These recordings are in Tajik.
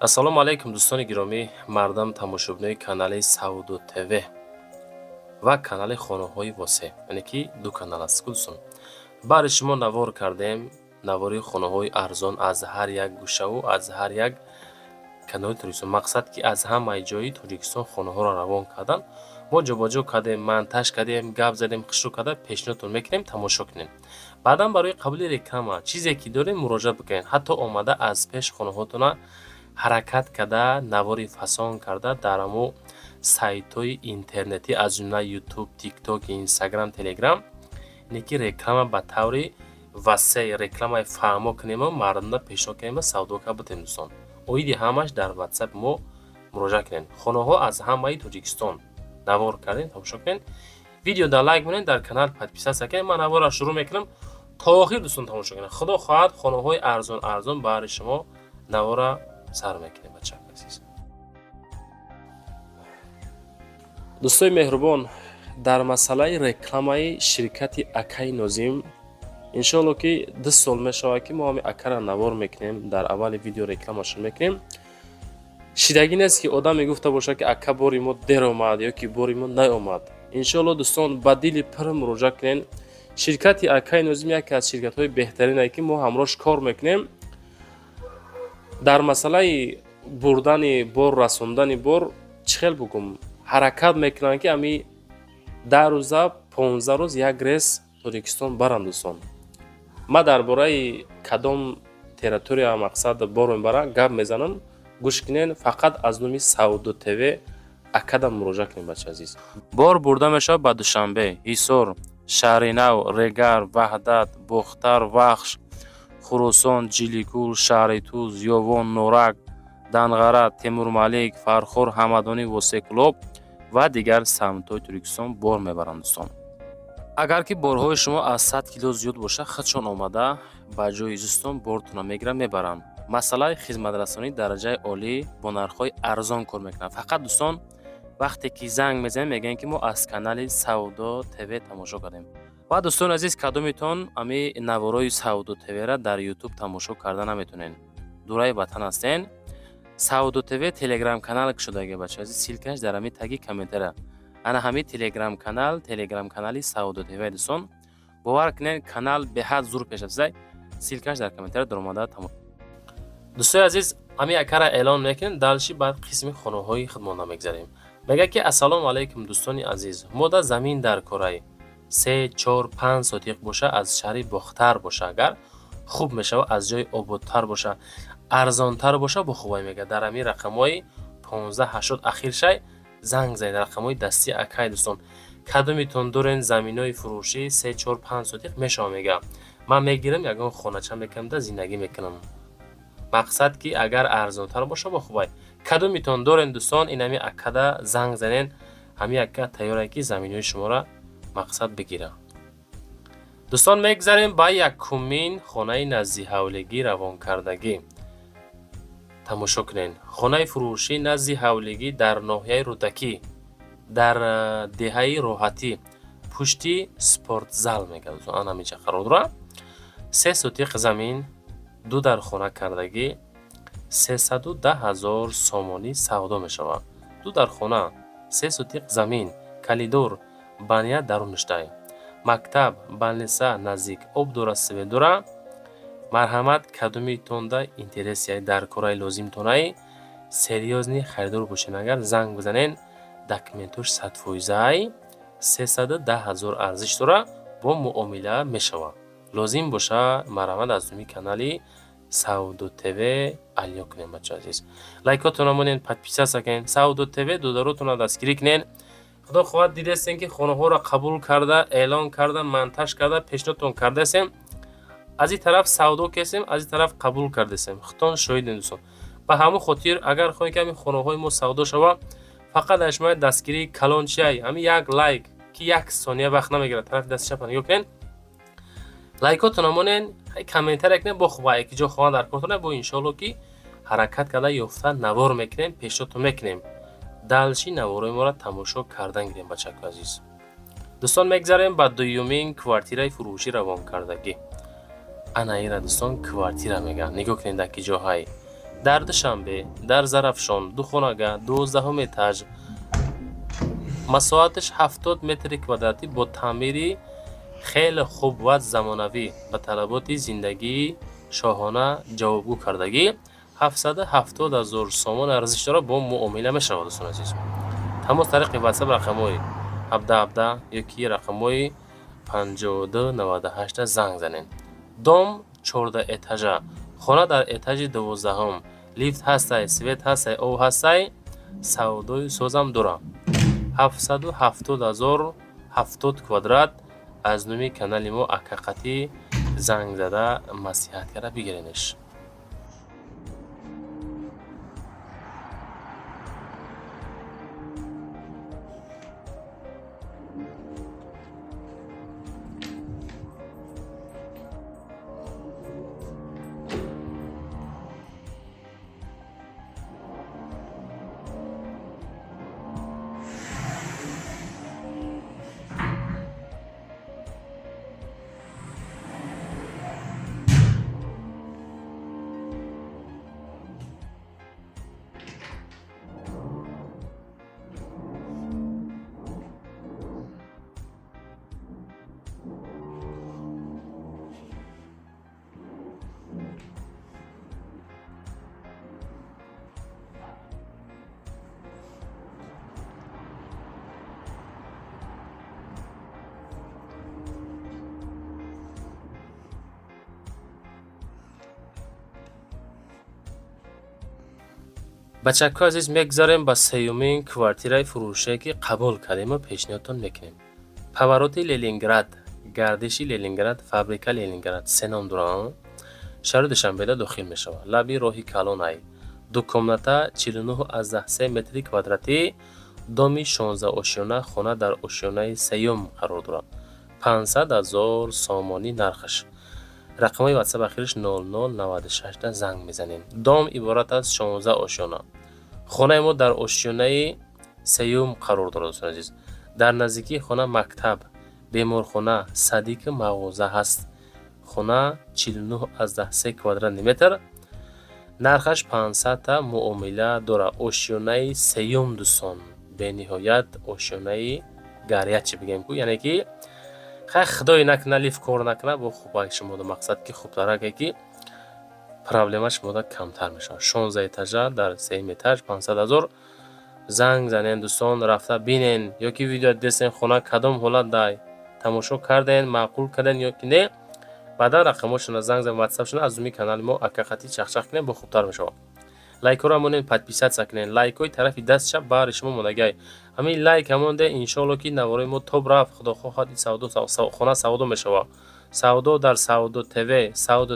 ассалому алайкум дӯстони гиромӣ, мардам тамошобинои канали Сауду ТВ ва канали хонаҳои восеъ, яъне ки ду канал аст дӯстон. Баъри шумо навор кардем навори хонаҳои арзон аз ҳар як гӯшаву аз ҳар як канали Тоҷикистон. Мақсад ки аз ҳамаи ҷои Тоҷикистон хонаҳоро равон кардан. Мо ҷобаҷо кардем, монтаж кардем, гап задем, хишрӯ карда пешниҳодтон мекунем, тамошо кунем. Баъдан барои қабули реклама чизе ки дорем муроҷиат бикунед. Ҳатто омада аз пеш хонаҳотона ҳаракат карда, навори фасон карда дар ҳамо сайтҳои интернетӣ аз ҷумла YouTube, TikTok, Instagram, Telegram ине ки реклама ба таври васеъ, рекламаи фаҳмо кунем, мардумда пешниҳод кунем, савдо карда бутем дӯстон. Оиди ҳамаш дар WhatsApp мо муроҷиат кунед. Хонаҳо аз ҳамаи Тоҷикистон навор кардем, тамошо кунед. Видеода лайк монед, дар канал подписатсия кунед. Ман наворро шурӯъ мекунам. То охир дӯстон тамошо кунед. Худо хоҳад хонаҳои арзон баъри шумо навора сар мекунем бачаҳо азиз. дӯстои меҳрубон, дар масъалаи рекламаи ширкати Акаи Нозим иншоалло ки 2 сол мешавад ки мо ҳами Акаро навор мекунем, дар аввали видео рекламашон мекунем. Шидагӣ нест ки одам мегуфта бошад ки Ака бори мо дер омад ё ки бори мо наомад. Иншоалло дӯстон ба дили пир муроҷиат кунед. Ширкати Акаи Нозим яке аз ширкатҳои беҳтарине ки мо ҳамроҳш кор мекунем. дар масъалаи бурдани бор, расондани бор чӣ хел бигӯм, ҳаракат мекунанд ки ами 10 рӯза 15 рӯз як рейс Тоҷикистон баранд дӯстон. Ма дар бораи кадом территория мақсад бор мебарам гап мезанам. гӯш кунед, фақат аз номи Сауду ТВ Акада муроҷиат кунед бачаҳои азиз. Бор бурда мешавад ба Душанбе, Ҳисор, Шаҳри Нав, Регар, Ваҳдат, Бухтар, Вахш, Хурусон, Ҷиликул, Шаҳри Туз, Ёвон, Норак, Данғара, Темурмалик, Фархор, Ҳамадонӣ, Восеъкӯлоб ва дигар самтҳои Тоҷикистон бор мебаранд дӯстон. Агар ки борҳои шумо аз 100 кило зиёд бошад, худшон омада ба ҷои изистон бортона мегиранд, мебаранд. Масъалаи хизматрасонии дараҷаи олӣ бо нархҳои арзон кор мекунанд. Фақат дӯстон вақте ки занг мезанем мегӯем ки мо аз канали Сауду ТВ тамошо кардем. ва дӯстони азиз, кадомитон ами наворои Сауду ТВ-ра дар YouTube тамошо карда наметонен. Дураи ватан ҳастен. Сауду ТВ Telegram канал шудааги бачаҳо азиз, силкаш дар ҳами таги комментария. Ана ҳами Telegram канали Сауду ТВ дӯстон. Бовар кунед, канал беҳад зур пеш афзай. Силкаш дар комментария дар омада тамошо. дӯстои азиз, ами Акара эълон мекунем, далши баъд қисми хонаҳои худмона мегзарем. мега ки ассалому алайкум дӯстони азиз. мо да замин дар корай 3, 4, 5 сотиқ боша, аз шаҳри Бухтар боша, агар хуб мешава, аз ҷои ободтар боша, арзонтар боша, бо хубай мега. Дар ҳамин рақамҳои 1580 ахир шай занг занед, рақамҳои дастии Акай дӯстон. Кадомитон дорен заминои фурӯшӣ 3, 4, 5 сотиқ мешава мега. Ман мегирам, ягон хонача мекунам, да зиндагӣ мекунам. мақсад ки агар арзонтар боша, бо хубай. Кадомитон дорен дӯстон, ин ҳами Акада занг занен, ҳами Ака тайёре ки заминои шуморо мақсад бигира. дӯстон мегзарем ба якумин хонаи назди ҳавлигӣ равонкардагӣ. тамошо кунед. Хонаи фурӯшӣ назди ҳавлигӣ дар ноҳияи Рӯдакӣ, дар деҳаи Роҳатӣ, пушти спортзал мега дӯстон. ана мича қарор дора. 3 сотиқ замин, 2 дар хона кардагӣ 310,000 сомонӣ савдо мешавад. 2 дар хона, 3 сотиқ замин, калидор, баня даруништай, мактаб, балниса наздик об дора, свет дора. марҳамат, кадомитонда интересияи дар кораи лозимтонаи серьёзни харидор бошен, агар занг бизанен, документош 100%, 310,000 арзиш дора, бо муомила мешавад. лозим боша, марҳамат, аз номи канали Сауду ТВ алё кунем бачаҳо азиз. лайкотона монен, подписатсия кунен, Сауду ТВ додаротона дастгирӣ кунен. худо хоҳад дидестен ки хонаҳоро қабул карда, эълон карда, монтаж карда, пешниҳодтон кардасем. аз ин тараф савдо кесем, аз ин тараф қабул кардесем. худтон шоҳидем дӯстон. ба ҳамон хотир агар хоҳем ки ҳамин хонаҳои мо савдо шава, фақат дар шумои дастгирии калончиай, ҳамин як лайк ки 1 сония вақт намегирад, тарафи дасти чапа нигоҳ кунен. лайкотона монен, комментария кунен, бо хубай ки ҷо хоҳан дар кортона, бо иншоалло ки ҳаракат карда ёфта навор мекунем, пешниҳодтон мекунем. далши наворои моро тамошо кардан гирем бачаҳои азиз. дӯстон мегзарем ба дуюмин квартираи фурӯшӣ равонкардагӣ. ана ира дӯстон квартира мегӯянд. нигоҳ кунед дар ки ҷоҳай در دوشنبه در زرافشان دو خانگاه 12 اتاج مساحتش 70 متر کвадрати با تعمیری خیلی خوب و زمانوی به طلبات زندگی شاهانه جوابگو کردگی 770,000 سوم ارزش داره با معامله میشود. دوستان عزیز تماس طریق واتساپ رقمای 17 یکی رقمای 5298 زنگ زنین. دام 14 اتاجه خانه در اتاج 12 لیفت هسته سویت هسته او هسته سودای سوزم داره 770,070 کвадрат از نومی کانال ما حقیقتی زنگ زده مسیحت کرده بگیرینش. بچه‌ها عزیز میگذاریم با سیومین کوارتیرای فروشه که قبول کردیم و پیشنهادتون میکنیم. پاوروتی لنینگراد، گردشی لنینگراد، فابریکا لنینگراد، سه نام دارن. شهر دوشنبه داخل میشه. لبی راهی کالونای. دو کمناتا 49 متر کвадрати، доми 16 ошёна، خانه در ошёнаи سیوم قرار دارد. 500,000 سامانی نرخش. رقمای واتساپ اخیرش 0096 زنگ میزنین. دام عبارت از 16 ошёна. خانه ما در ошёнаи سیوم قرار دارد. دوستان عزیز در نزدیکی خانه مکتب، بیمارخانه، صدیق مغازه هست. خانه 49 کвадрат متر، نرخش 500 تا معامله داره. ошёнаи سیوم دوستان به نهایت ошёнаи گریت چی بگیم کو، یعنی که خدای نکنه لیف کار نکنه با خوبای شما دو مقصد که خوب داره که پرابلمش ماده کمتر میشه. 16 اتاجه در 3 اتاج 500,000 زنگ زنین دوستان، رفته بینین یا که ویدیو دیدین خونه کدام حالت دای تماشا کردین معقول کردین یا که نه، بعدا رقمشون زنگ زن واتساپشون از می کانال ما حقیقتی چخ کنین با خوبتر میشه. لایک رو همون پادپیسات سکنین، لایک های طرفی دست چپ بار شما مونگای همین لایک همون ده انشالله که نواره ما توب رفت خدا خواهد سعودو خونه سعودو میشه. سعودو در سعودو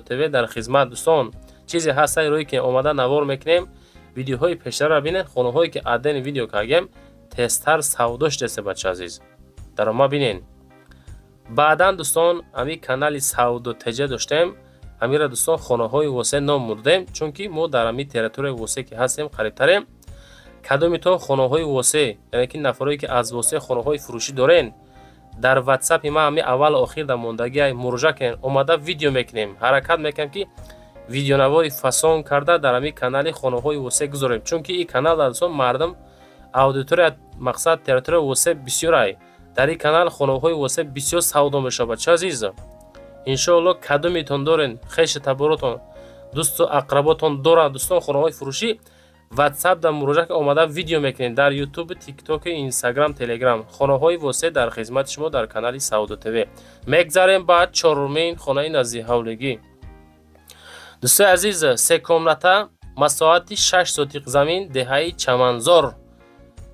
تیوی در خدمت دوستان. چیزی هست روی که اومده نوار میکنیم، ویدیوهای پیشتر رو ببینید، خونه هایی که ادن ویدیو کردیم تستر سعودوش دسته بچه عزیز در ما ببینین. بعدا دوستان همین کانال سعودو تیجه داشتیم، همین را دوستان خانه های واسه نام بردیم چون که ما در همین تریتوری واسه که هستیم قریب تریم. کدومیتون خانه های واسه، یعنی که نفرایی که از واسه خانه های فروشی دارین در واتساپ ما همین اول آخر در موندگی مراجعه کن، اومده ویدیو میکنیم، حرکت میکنیم که ویدیو نواری فاسون کرده در همین کانال خانه های واسه گذاریم چون که این کانال دوستان مردم اودیتوری مقصد تریتوری واسه بسیارای در این کانال خانه های واسه بسیار سودا میشه. بچه عزیز انشالله کدومیتون دارین خیش تبراتون دوست و اقرباتون دارن دوستان خانه های فروشی واتساپ در مراجعه که اومده ویدیو میکنین در یوتیوب، تیک توک، اینستاگرام، تلگرام، خانه های واسه در خدمت شما در کانال سعودو تیوی. میگذاریم بعد چهارمین خانه نزدیک حولگی. دوستان عزیز سه کمناتا مساحت 6 سوتیق زمین دههای چمنزار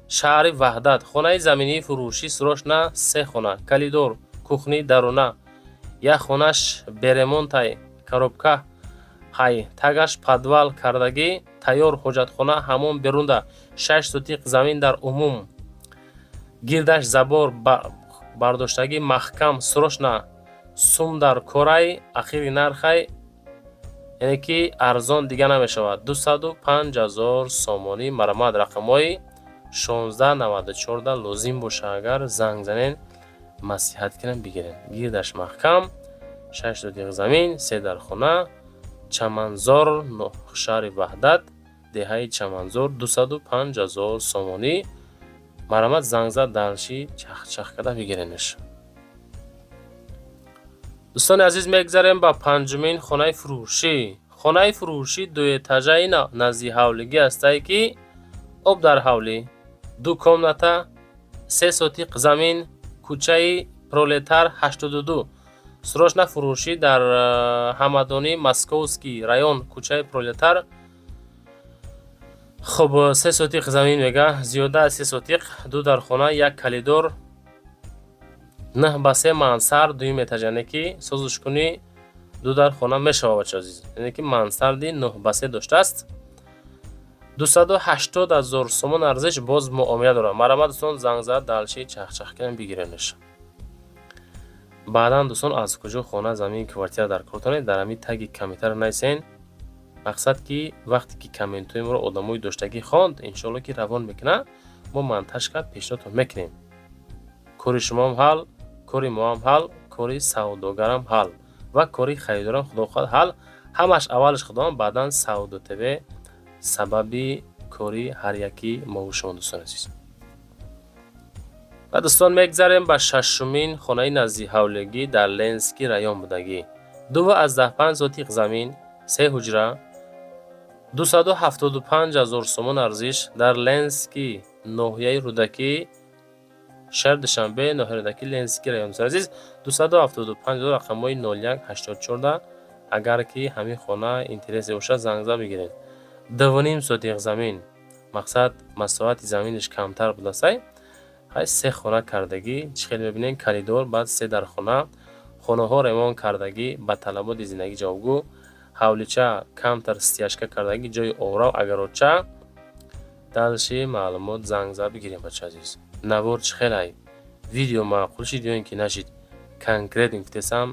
شهر وحدت، خانه زمینی فروشی سروشنا 3 خانه کلیدور کوخنی درونه، یک خانهش برمونتای коробка های تگش پادوال کردگی تیار حجتخانه همون برونده 6 سوتیق زمین در عموم گیردش زبار برداشتگی محکم سروشنا سوم در کورای اخیر نرخای یعنی که ارزان دیگه نمیشود 205,000 سامانی مرمت. رقمای 1694 لازم باشه اگر زنگ زنین مسیحت کنن بگیرین. گیردش محکم 6 سوتیق زمین 3 در خانه Чаманзор, шаҳри Ваҳдат, деҳаи Чаманзор, 205,000 сомонӣ. Марамад занг зад далши чахчах када бигиренеш. дӯстони азиз, мегзарем ба панҷумин хонаи фурӯшӣ. Хонаи фурӯшӣ дуэтажаи назди ҳавлигӣ астае ки об дар ҳавлӣ, 2 комната, 3 сотиқ замин, кӯчаи Пролетар 82. Срочна фурӯшӣ дар Ҳамадонӣ, Московский район, кӯчаи Пролетар. хуб, 3 сотиқ замин мега, зиёда аз 3 сотиқ, 2 дар хона, 1 калидор, 9 ба 3 мансард, дуюм этаж, яъне ки созушкуни 2 дар хона мешава бача азиз, яъне ки мансарди 9 ба 3 доштааст. 280,000 сомон арзиш, боз муомила дорад. Марамад дӯстон, занг зад далши чахчах кидан бигиренеш. баъдан дӯстон, аз куҷо хона, замин, квартира дар кортонед, дар ҳамин таги комментар нависен. мақсад ки вақте ки комментҳои моро одамои доштагӣ хонд, иншоалло ки равон мекуна, мо монтаж кард пешниҳодтон мекунем. кори шумоам ҳал, кори моам ҳал, кори савдогарам ҳал ва кори харидорам худо хоҳад ҳал. ҳамаш аввалаш худоам, баъдан Сауду ТВ сабаби кори ҳар яки мову шумо дӯстон азиз. ва дӯстон, мегзарем ба шашумин хонаи назди ҳавлигӣ дар Ленский район будагӣ. 2,5 сотиқ замин, 3 ҳуҷра, 275,000 сомон арзиш, дар Ленский, ноҳияи Рӯдакӣ, шаҳри Душанбе, ноҳияи Рӯдакӣ, Ленский район азиз. 275,000 рақамҳои 01-8014. агар ки ҳамин хона интересе бошад, занг зад бигиред. 2,5 сотиқ замин, мақсад масоҳати заминиш камтар будасай. ҳай 3 хона кардагӣ, чӣ хел мебинем, коридор, баъд 3 дар хона, хонаҳо ремонт кардагӣ, ба талаботи зиндагӣ ҷавобгӯ, ҳавлича камтар стяжка кардагӣ, ҷои орам агароча. далши маълумот занг зад бигирем бача азиз. навор чӣ хел ай? видео маъқул шид ё ин ки нашид? конкрет гуфтесам,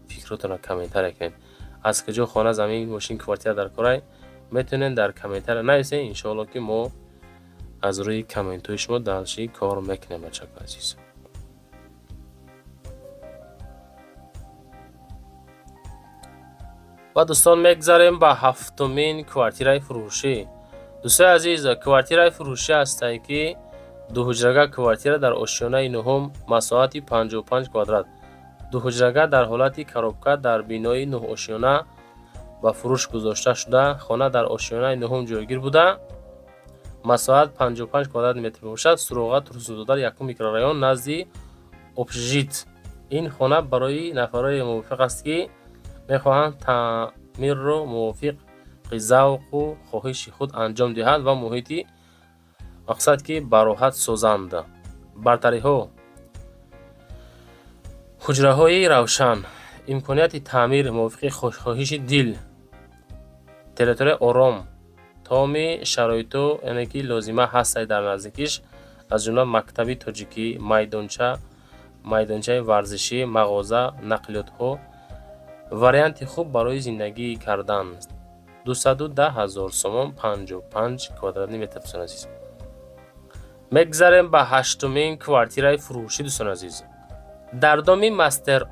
фикротона комментар кунед. аз куҷо хона, замин, мошин, квартира дар корай, метавонед дар комментар нависед. иншоалло ки мо аз рӯи комментҳои шумо далши кор мекунем бачаҳо азиз. ва дӯстон, мегзарем ба ҳафтумин квартираи фурӯшӣ. дӯстони азиз, квартираи фурӯшӣ ҳастае ки 2 ҳуҷрага квартира дар ошиёнаи нуҳум, масоҳати 55 квадрат. 2 ҳуҷрага дар ҳолати коробка дар бинои 9 ошиёна ба фурӯш гузошта шуда. хона дар ошиёнаи нуҳум ҷойгир буда. масоҳат 55 квадрат метр мебошад. суроғат Русудодар, 1 микрорайон, назди Общежит. ин хона барои нафарои мувофиқ аст ки мехоҳанд таъмирро мувофиқи завқу хоҳиши худ анҷом диҳанд ва муҳити мақсад ки бароҳат созанд. бартариҳо: ҳуҷраҳои равшан, имконияти таъмир мувофиқи хоҳиши дил, территорияи ором, тамоми шароито яъне ки лозима ҳастаи дар наздикиш, аз ҷумла мактаби тоҷикӣ, майдончаи варзишӣ, мағоза, нақлиётҳо. варианти хуб барои зиндагӣ кардан. 210,000 сомон, 55 квадратни метр дӯстон азиз. мегзарем ба ҳаштумин квартираи фурӯшӣ дӯстон азиз. дар доми Мастер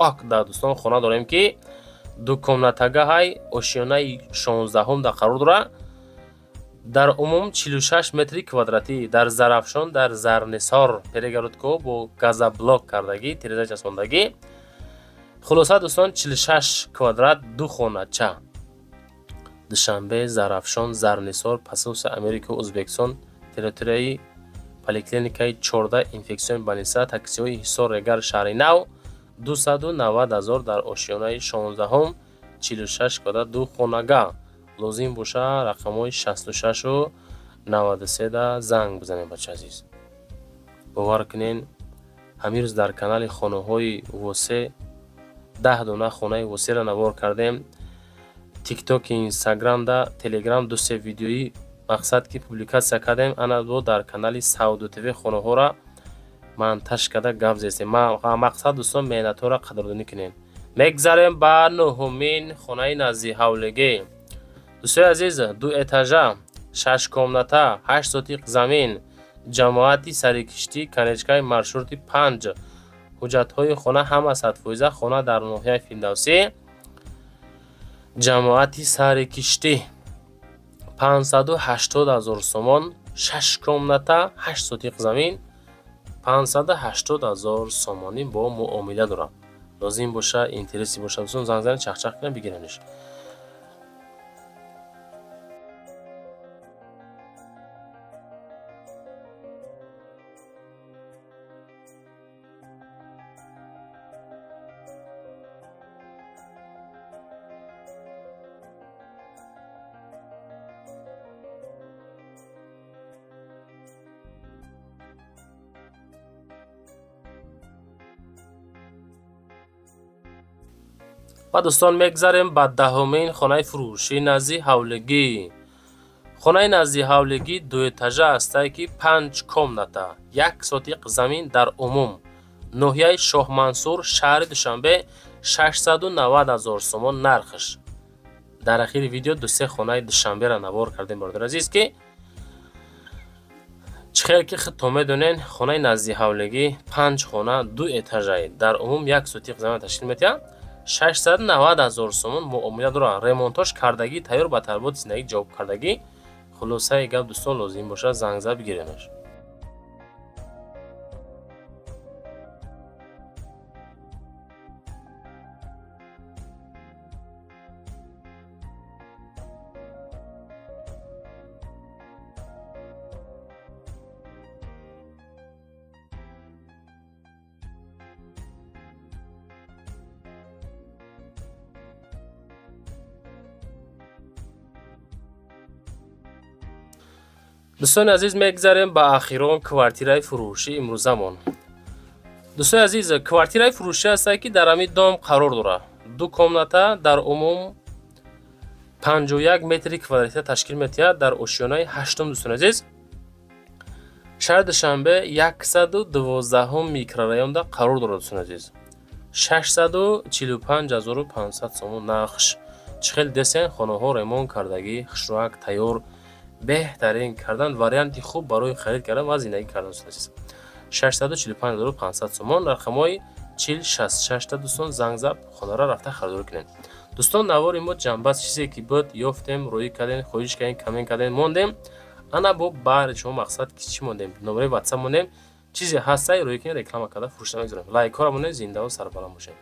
Ок да дӯстон хона дорем ки 2 комнатагаҳай ошиёнаи 16 да қарор дорад. дар умум 46 метри квадратӣ, дар Зарафшон, дар Зарнисор, перегородкаҳо бо газоблок кардагӣ, тиреза часпондагӣ. хулоса дӯстон, 46 квадрат, 2 хонача. Душанбе, Зарафшон, Зарнисор, Посольство Америка, Ӯзбекистон, территорияи поликлиникаи 14, инфексиони больница, таксиҳои Ҳисор, Регар, Шаҳри Нав. 290,000 дар ошиёнаи 16, 46 квадрат, 2 хонага. лозим боша рақамҳои 66 و 93 да занг бизанем бача азиз. бовар кунен, ҳамин рӯз дар канали хонаҳои восе 10 дона хонаи восеро навор кардем. тикток, инстаграм да, телеграм 2-3 видеои мақсад ки публикатсия кардем. ана бо дар канали Сауду ТВ хонаҳоро монтаж када гап зестем. мақсад дӯстон меҳнатҳоро қадрдонӣ кунем. мегзарем ба нуҳумин хонаи назди ҳавлигӣ. дӯстони азиз, 2 этажа, 6 комната, 8 сотиқ замин, ҷамоати сарикиштӣ, канечкаи маршрути 5. ҳуҷҷатҳои хона ҳама 100%. хона дар ноҳияи Фирдавсӣ. ҷамоати сари киштӣ 580,000 сомон, 6 комната, 8 сотиқ замин, 580,000 сомонӣ бо муомила дорам. Лозим боша, интереси боша, дӯстон занг занед, чахчах кунед, бигиренеш. ва дӯстон мегзарем ба даҳумин хонаи фурӯшӣ назди ҳавлигӣ. хонаи назди ҳавлигӣ дуэтажа астае ки 5 комната, 1 сотиқ замин дар умум, ноҳияи Шоҳмансур, шаҳри Душанбе, 690,000 сомон нархш. дар ахири видео ду-се хонаи Душанберо навор кардем бародари азиз ки чӣ хел ки худтон медонен хонаи назди ҳавлигӣ 5 хона 2 этажаи дар умум 1 сотиқ замин ташкил метиҳад. 690,000 сомон муомила дорад. Ремонтош кардагӣ, тайёр ба тарбот зиндагӣ ҷавоб кардагӣ. хулосаи гап дӯстон лозим бошад занг зад бигиренаш. дӯстони азиз, мегзарем ба ахирон квартираи фурӯшии имрӯзамон. дӯстони азиз, квартираи фурӯшӣ ҳастае ки дар ҳамин дом қарор дорад. 2 комната дар умум 51 метри квадрата ташкил метиҳад дар ошиёнаи 8 дӯстони азиз, шаҳри Душанбе 112 микрорайонда қарор дорад. дӯстони азиз, 645,500 сомон нақш. чӣ хел десен хонаҳо ремонт кардагӣ, хушроак, тайёр, беҳтарин кардан, варианти хуб барои харид кардан ва зиндагӣ кардан. 645,500 сомон, рақамҳои 4066 дӯстон занг зад хонаро рафта харидорӣ кунед. дӯстон, навори мо ҷанбаъ чизе ки буд ёфтем, рӯӣ кардем, хоҳиш кардем, комент кардем, мондем. ана бо баъри шумо мақсад ки чӣ мондем, номераи ватсап мондем, чизе ҳастае рӯӣ кунед, реклама карда фурӯшида мегузорем. лайкҳоро монед, зиндаву сарбаланд бошед.